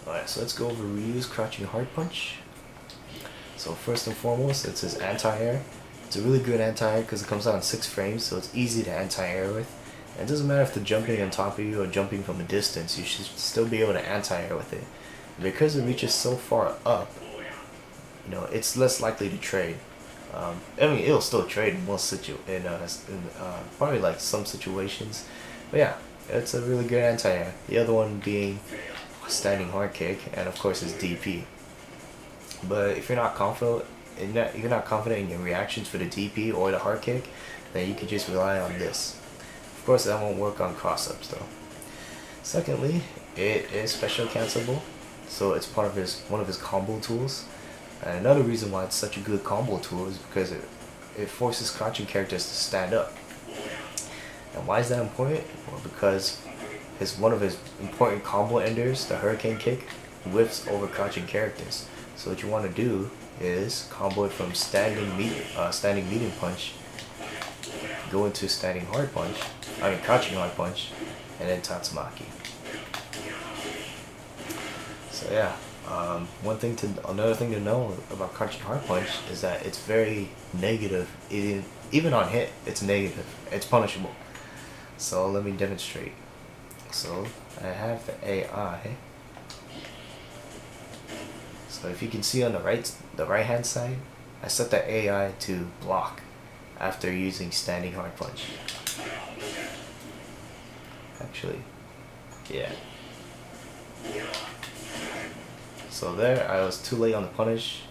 Alright, so let's go over reuse crouching hard punch. So first and foremost, it's his anti-air. It's a really good anti-air because it comes out in 6 frames, so it's easy to anti-air with. And it doesn't matter if they're jumping on top of you or jumping from a distance, you should still be able to anti-air with it. And because it reaches so far up, it's less likely to trade. I mean, it'll still trade in probably like some situations, but yeah, it's a really good anti-air. The other one being standing hard kick, and of course is DP. But if you're not confident in your reactions for the DP or the hard kick, then you can just rely on this. Of course, that won't work on cross-ups though. Secondly, it is special cancelable, so it's part of one of his combo tools. And another reason why it's such a good combo tool is because it forces crouching characters to stand up. And why is that important? Well, because one of his important combo enders, the hurricane kick, whiffs over crouching characters. So what you want to do is combo it from standing medium punch, go into crouching hard punch, and then Tatsumaki. So yeah, another thing to know about crouching hard punch is that it's very negative. Even on hit, it's negative. It's punishable. So let me demonstrate. So I have the AI. So if you can see on the right hand side, I set the AI to block after using standing hard punch. Actually, yeah. So there, I was too late on the punish.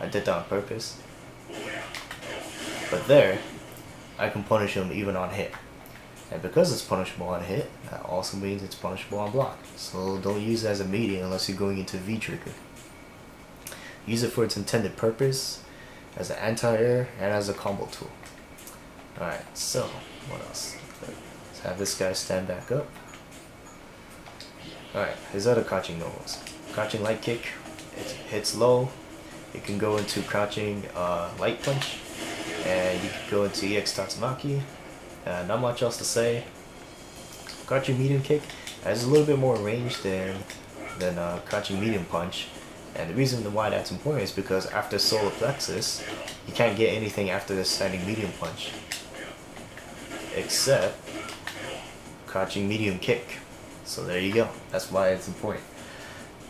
I did that on purpose. But there, I can punish him even on hit. And because it's punishable on hit, that also means it's punishable on block. So don't use it as a median unless you're going into V-trigger. Use it for its intended purpose, as an anti-air, and as a combo tool. Alright, so, what else? Let's have this guy stand back up. Alright, his other crouching normals. Crouching light kick, it hits low. You can go into crouching light punch, and you can go into EX Tatsumaki. Not much else to say. Crouching medium kick has a little bit more range than crouching medium punch. And the reason why that's important is because after solar plexus, you can't get anything after the standing medium punch. Except crouching medium kick. So there you go. That's why it's important.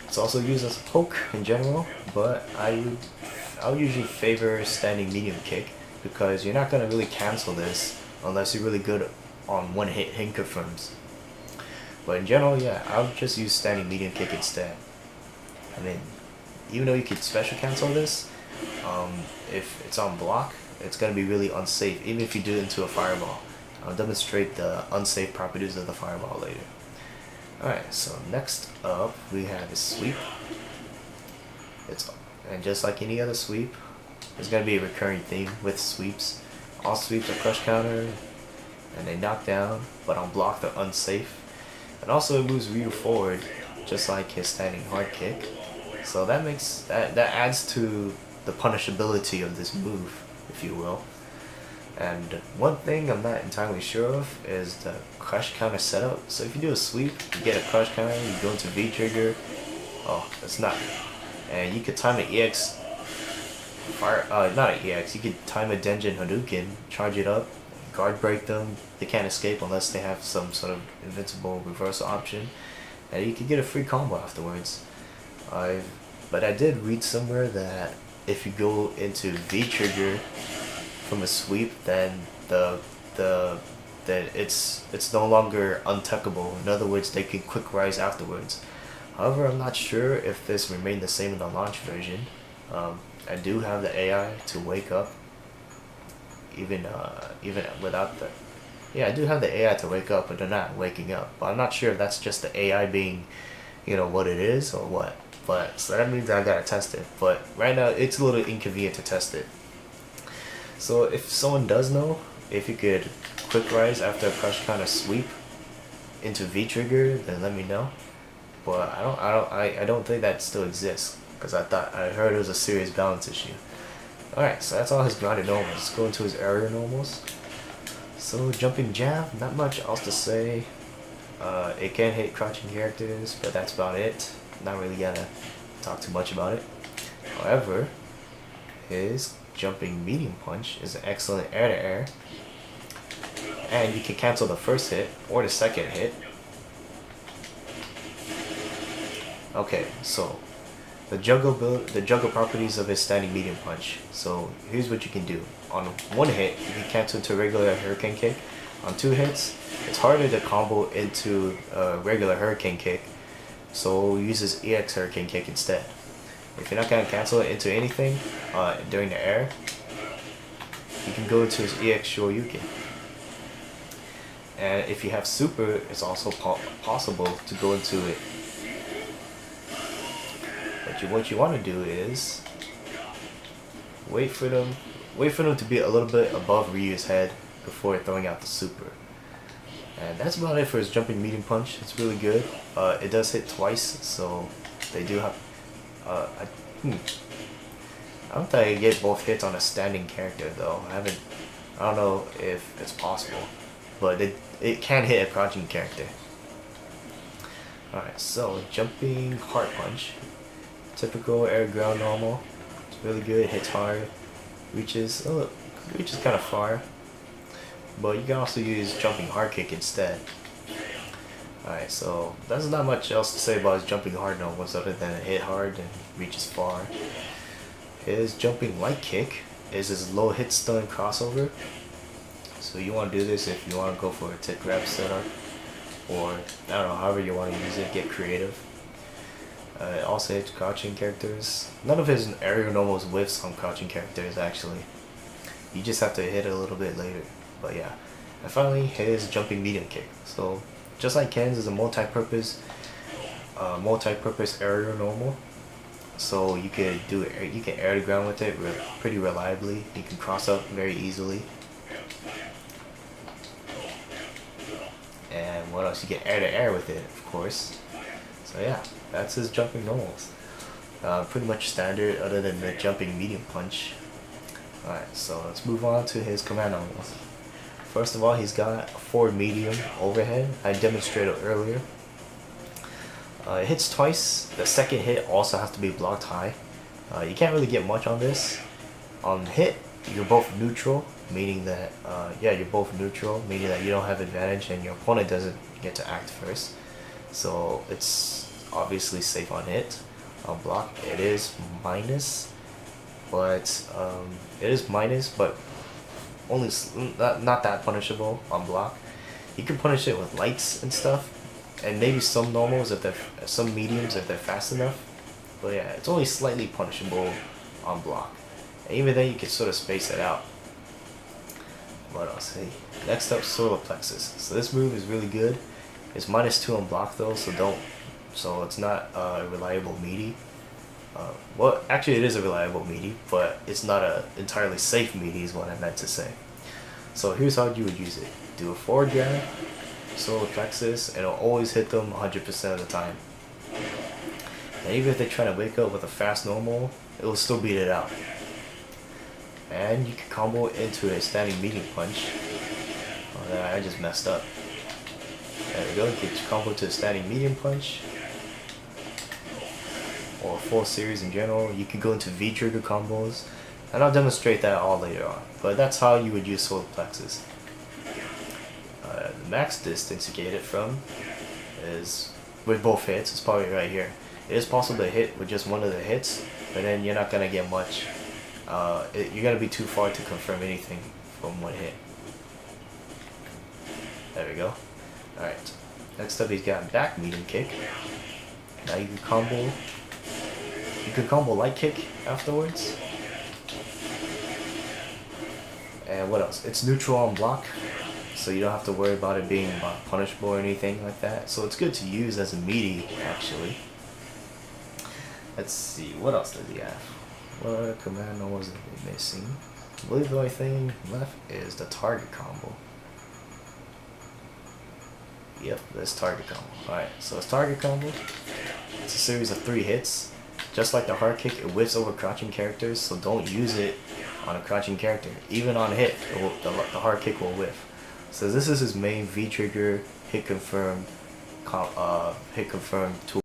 It's also used as a poke in general, but I'll usually favor standing medium kick because you're not going to really cancel this unless you're really good on one hit confirms. But in general, yeah, I'll just use standing medium kick instead. I mean, even though you could special cancel this, if it's on block, it's going to be really unsafe, even if you do it into a fireball. I'll demonstrate the unsafe properties of the fireball later. Alright, so next up we have a sweep. And just like any other sweep, there's going to be a recurring theme with sweeps. All sweeps are crush counter, and they knock down, but on block they're unsafe. And also it moves Ryu forward, just like his standing hard kick. So that adds to the punishability of this move, if you will. And one thing I'm not entirely sure of is the crush counter setup. So if you do a sweep, you get a crush counter, you go into V trigger. Oh, that's not. And you could time an EX not an EX, you could time a Denjin Hadouken, charge it up, guard break them. They can't escape unless they have some sort of invincible reversal option. And you could get a free combo afterwards. But I did read somewhere that if you go into V trigger from a sweep, then it's no longer untechable. In other words, they can quick rise afterwards. However, I'm not sure if this remained the same in the launch version. I do have the AI to wake up, even without the. Yeah, I do have the AI to wake up, but they're not waking up. But I'm not sure if that's just the AI being, what it is or what. But so that means I gotta test it. But right now it's a little inconvenient to test it. So if someone does know, if you could quick rise after a crush counter sweep into V trigger, then let me know. But I don't think that still exists because I heard it was a serious balance issue. Alright, so that's all his grounded normals. Let's go into his area normals. So jumping jab, not much else to say. It can hit crouching characters, but that's about it. not really gonna talk too much about it. However, his jumping medium punch is an excellent air-to-air, and you can cancel the first hit or the second hit. Okay, so the juggle properties of his standing medium punch. So here's what you can do. On one hit, you can cancel into a regular hurricane kick. On 2 hits, it's harder to combo into a regular hurricane kick, so use his EX hurricane kick instead. If you're not gonna cancel it into anything during the air, you can go into his EX Shoryuken. And if you have super, it's also possible to go into it. But what you want to do is wait for them to be a little bit above Ryu's head before throwing out the super. And that's about it for his jumping medium punch. It's really good. It does hit twice, so they do have. I don't think I can get both hits on a standing character though. I don't know if it's possible, but it can hit a crouching character. Alright, so jumping heart punch. Typical air ground normal. It's really good, hits hard, reaches kind of far. But you can also use jumping hard kick instead. Alright, so there's not much else to say about his jumping hard normals other than it hit hard and reaches far. His jumping light kick is his low hit stun crossover. So you want to do this if you want to go for a tick grab setup, or I don't know, however you want to use it, get creative. It also hits crouching characters. None of his aerial normals whiffs on crouching characters actually. You just have to hit it a little bit later. But yeah. And finally, his jumping medium kick. So just like Ken's is a multi-purpose aerial normal. So you can air to ground with it pretty reliably. You can cross up very easily. And what else? You get air to air with it, of course. So yeah, that's his jumping normals. Pretty much standard other than the jumping medium punch. Alright, so let's move on to his command normals. First of all, he's got a forward medium overhead. I demonstrated earlier. It hits twice. The second hit also has to be blocked high. You can't really get much on this. On hit, you're both neutral, meaning that you're both neutral, meaning that you don't have advantage and your opponent doesn't get to act first. So it's obviously safe on hit. On block, it is minus, but only not that punishable on block. You can punish it with lights and stuff, and maybe some normals some mediums if they're fast enough. But yeah, it's only slightly punishable on block. And even then, you can sort of space it out. What else? Hey, next up, solar plexus. So this move is really good. It's -2 on block though, so it's not a reliable meaty. Well, actually it is a reliable meaty, but it's not a entirely safe meaty is what I meant to say. So here's how you would use it. Do a forward grab, solar plexus, and it'll always hit them 100% of the time. And even if they try to wake up with a fast normal, it will still beat it out. And you can combo into a standing medium punch. Oh, I just messed up. There we go, you can combo to a standing medium punch. Or a full series in general. You can go into V-trigger combos. And I'll demonstrate that all later on. But that's how you would use solar plexus. The max distance you get it from is, with both hits, it's probably right here. It is possible to hit with just one of the hits, but then you're not going to get much. You're going to be too far to confirm anything from one hit. There we go. Alright. Next up, he's got back medium kick. Now you can combo light kick afterwards. And what else? It's neutral on block, so you don't have to worry about it being punishable or anything like that. So it's good to use as a meaty, actually. Let's see, what else does he have? What command normals are we missing? I believe the only thing left is the target combo. Yep, this target combo. Alright, so it's target combo. It's a series of 3 hits. Just like the hard kick, it whiffs over crouching characters, so don't use it on a crouching character. Even on hit, the hard kick will whiff. So this is his main V-trigger hit confirm tool.